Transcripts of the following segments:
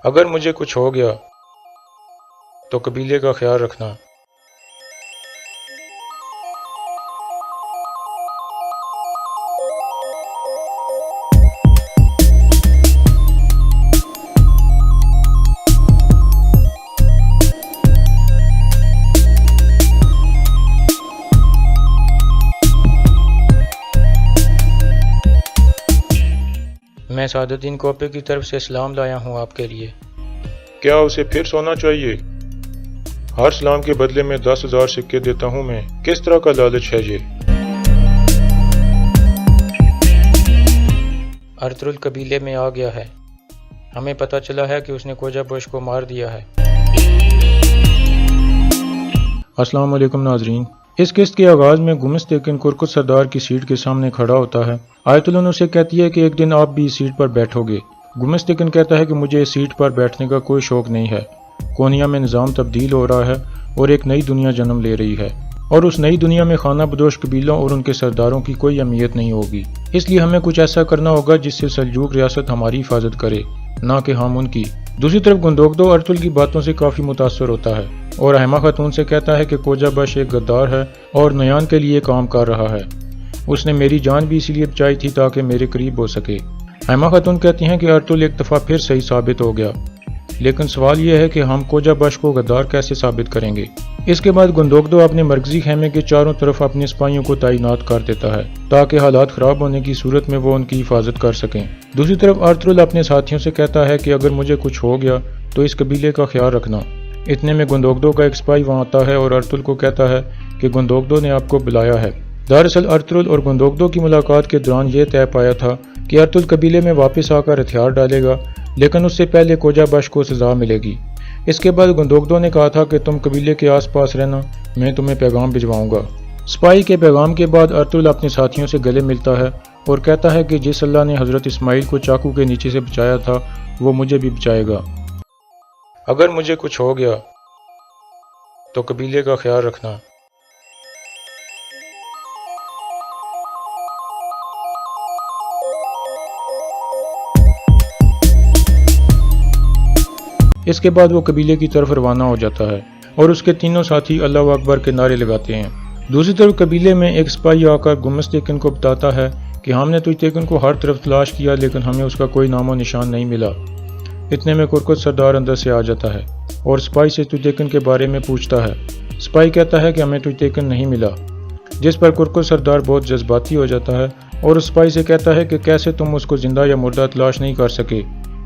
اگر مجھے کچھ ہو گیا تو قبیلے کا خیال رکھنا۔ میں سعادت الدین کوپے کی طرف سے سلام لایا ہوں آپ کے لیے۔ کیا اسے پھر سونا چاہیے؟ ہر سلام کے بدلے میں 10,000 سکے دیتا ہوں میں، کس طرح کا لالچ ہے یہ؟ ارطغرل قبیلے میں آ گیا ہے، ہمیں پتہ چلا ہے کہ اس نے کوجا بش کو مار دیا ہے۔ السلام علیکم ناظرین، اس قسط کے آغاز میں گمس تیکن کرکت سردار کی سیٹ کے سامنے کھڑا ہوتا ہے۔ آیت اللہ اسے کہتی ہے کہ ایک دن آپ بھی اس سیٹ پر بیٹھو گے۔ گمس تیکن کہتا ہے کہ مجھے اس سیٹ پر بیٹھنے کا کوئی شوق نہیں ہے۔ کونیا میں نظام تبدیل ہو رہا ہے اور ایک نئی دنیا جنم لے رہی ہے، اور اس نئی دنیا میں خانہ بدوش قبیلوں اور ان کے سرداروں کی کوئی اہمیت نہیں ہوگی۔ اس لیے ہمیں کچھ ایسا کرنا ہوگا جس سے سلجوق ریاست ہماری حفاظت کرے، نہ کہ ہم ان کی۔ دوسری طرف گندوگدو ارطغرل کی باتوں سے کافی متاثر ہوتا ہے اور حیمہ خاتون سے کہتا ہے کہ کوجا بش ایک غدار ہے اور نیان کے لیے کام کر رہا ہے۔ اس نے میری جان بھی اسی لیے بچائی تھی تاکہ میرے قریب ہو سکے۔ حیمہ خاتون کہتی ہیں کہ ارطغرل ایک دفعہ پھر صحیح ثابت ہو گیا، لیکن سوال یہ ہے کہ ہم کوجا بش کو غدار کیسے ثابت کریں گے؟ اس کے بعد گندوگدو اپنے مرکزی خیمے کے چاروں طرف اپنے سپاہیوں کو تعینات کر دیتا ہے تاکہ حالات خراب ہونے کی صورت میں وہ ان کی حفاظت کر سکیں۔ دوسری طرف ارطغرل اپنے ساتھیوں سے کہتا ہے کہ اگر مجھے کچھ ہو گیا تو اس قبیلے کا خیال رکھنا۔ اتنے میں گندوگدو کا ایک سپاہی وہاں آتا ہے اور ارطغرل کو کہتا ہے کہ گندوگدو نے آپ کو بلایا ہے۔ دراصل ارطغرل اور گندوگدو کی ملاقات کے دوران یہ طے پایا تھا کہ ارطغرل قبیلے میں واپس آ کر ہتھیار ڈالے گا، لیکن اس سے پہلے کوجا بش کو سزا ملے گی۔ اس کے بعد گندوگدو نے کہا تھا کہ تم قبیلے کے آس پاس رہنا، میں تمہیں پیغام بھجواؤں گا۔ سپاہی کے پیغام کے بعد ارطغرل اپنے ساتھیوں سے گلے ملتا ہے اور کہتا ہے کہ جس اللہ نے حضرت اسماعیل کو چاقو کے نیچے سے بچایا تھا وہ مجھے بھی بچائے گا۔ اگر مجھے کچھ ہو گیا تو قبیلے کا خیال رکھنا۔ اس کے بعد وہ قبیلے کی طرف روانہ ہو جاتا ہے اور اس کے تینوں ساتھی اللہ اکبر کے نعرے لگاتے ہیں۔ دوسری طرف قبیلے میں ایک سپاہی آ کر گمس تیکن کو بتاتا ہے کہ ہم نے تجھ تیکن کو ہر طرف تلاش کیا لیکن ہمیں اس کا کوئی نام و نشان نہیں ملا۔ اتنے میں کرکت سردار اندر سے آ جاتا ہے اور سپاہی سے تجھ تیکن کے بارے میں پوچھتا ہے۔ سپاہی کہتا ہے کہ ہمیں تجھ تیکن نہیں ملا، جس پر کرکت سردار بہت جذباتی ہو جاتا ہے اور اس سپاہی سے کہتا ہے کہ کیسے تم اس کو زندہ یا مردہ تلاش نہیں کر سکے،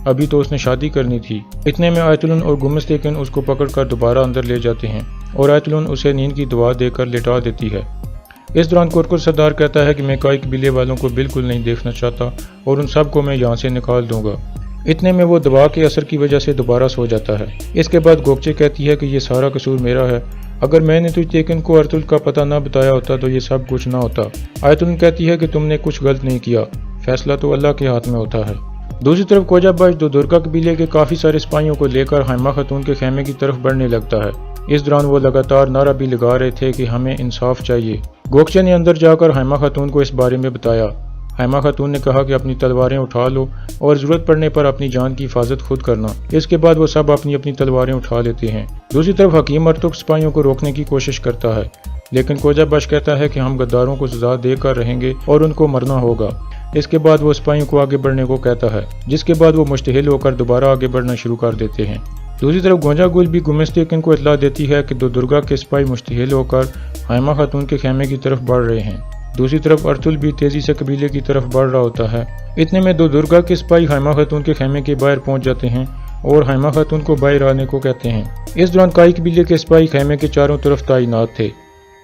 ابھی تو اس نے شادی کرنی تھی۔ اتنے میں آیت اللہ اور گمس تیکن اس کو پکڑ کر دوبارہ اندر لے جاتے ہیں اور آیت اللہ اسے نیند کی دعا دے کر لٹا دیتی ہے۔ اس دوران کرکت سردار کہتا ہے کہ میں کائی قبیلے والوں کو بالکل نہیں دیکھنا چاہتا اور ان سب کو میں یہاں سے نکال دوں گا۔ اتنے میں وہ دوا کے اثر کی وجہ سے دوبارہ سو جاتا ہے۔ اس کے بعد گوکچے کہتی ہے کہ یہ سارا قصور میرا ہے، اگر میں نے تجھ تیکن کو ارطغرل کا پتہ نہ بتایا ہوتا تو یہ سب کچھ نہ ہوتا۔ آیت اللہ کہتی ہے کہ تم نے کچھ غلط نہیں کیا، فیصلہ تو اللہ کے ہاتھ میں ہوتا ہے۔ دوسری طرف کوجا بش دو درگا قبیلے کے کافی سارے سپاہیوں کو لے کر حیمہ خاتون کے خیمے کی طرف بڑھنے لگتا ہے۔ اس دوران وہ لگاتار نعرہ بھی لگا رہے تھے کہ ہمیں انصاف چاہیے۔ گوکچے نے اندر جا کر حیمہ خاتون کو اس بارے میں بتایا۔ حیمہ خاتون نے کہا کہ اپنی تلواریں اٹھا لو اور ضرورت پڑنے پر اپنی جان کی حفاظت خود کرنا۔ اس کے بعد وہ سب اپنی اپنی تلواریں اٹھا لیتے ہیں۔ دوسری طرف حکیم ارطغرل سپاہیوں کو روکنے کی کوشش کرتا ہے، لیکن کوجا بش کہتا ہے کہ ہم غداروں کو سزا دے کر رہیں گے اور ان کو مرنا ہوگا۔ اس کے بعد وہ سپاہیوں کو آگے بڑھنے کو کہتا ہے، جس کے بعد وہ مشتعل ہو کر دوبارہ آگے بڑھنا شروع کر دیتے ہیں۔ دوسری طرف گونجا گل بھی گمس تیکن کو اطلاع دیتی ہے کہ دو درگا کے سپاہی مشتعل ہو کر حیمہ خاتون کے خیمے کی طرف بڑھ رہے ہیں۔ دوسری طرف ارطغرل بھی تیزی سے قبیلے کی طرف بڑھ رہا ہوتا ہے۔ اتنے میں دو درگا کے سپاہی حیمہ خاتون کے خیمے کے باہر پہنچ جاتے ہیں اور حیمہ خاتون کو باہر آنے کو کہتے ہیں۔ اس دوران کائی قبیلے کے سپاہی خیمے کے چاروں طرف تعینات تھے۔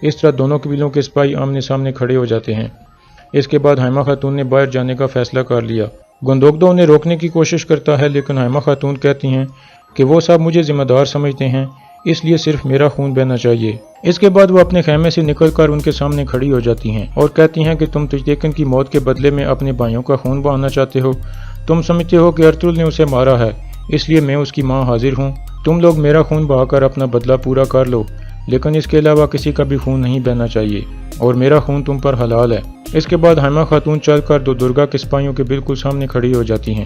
اس طرح دونوں قبیلوں کے سپاہی آمنے سامنے کھڑے ہو جاتے ہیں۔ اس کے بعد حیمہ خاتون نے باہر جانے کا فیصلہ کر لیا۔ گندوگدو انہیں روکنے کی کوشش کرتا ہے، لیکن حیمہ خاتون کہتی ہیں کہ وہ سب مجھے ذمہ دار سمجھتے ہیں، اس لیے صرف میرا خون بہنا چاہیے۔ اس کے بعد وہ اپنے خیمے سے نکل کر ان کے سامنے کھڑی ہو جاتی ہیں اور کہتی ہیں کہ تم تجھ تیکن کی موت کے بدلے میں اپنے بھائیوں کا خون بہانا چاہتے ہو۔ تم سمجھتے ہو کہ ارطغرل نے اسے مارا ہے، اس لیے میں اس کی ماں حاضر ہوں۔ تم لوگ میرا خون بہا کر اپنا بدلہ پورا کر لو، لیکن اس کے علاوہ کسی کا بھی خون نہیں بہنا چاہیے اور میرا خون تم پر حلال ہے۔ اس کے بعد حیمہ خاتون چل کر دو درگا کے سپاہیوں کے بالکل سامنے کھڑی ہو جاتی ہیں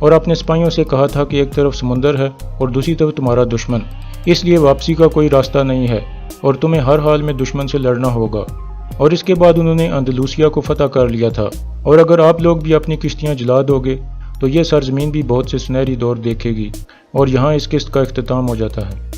اور اپنے سپاہیوں سے کہا تھا کہ ایک طرف سمندر ہے اور دوسری طرف تمہارا دشمن، اس لیے واپسی کا کوئی راستہ نہیں ہے اور تمہیں ہر حال میں دشمن سے لڑنا ہوگا۔ اور اس کے بعد انہوں نے اندلوسیہ کو فتح کر لیا تھا، اور اگر آپ لوگ بھی اپنی کشتیاں جلا دو گے تو یہ سرزمین بھی بہت سے سنہری دور دیکھے گی، اور یہاں اس قسط کا اختتام ہو جاتا ہے۔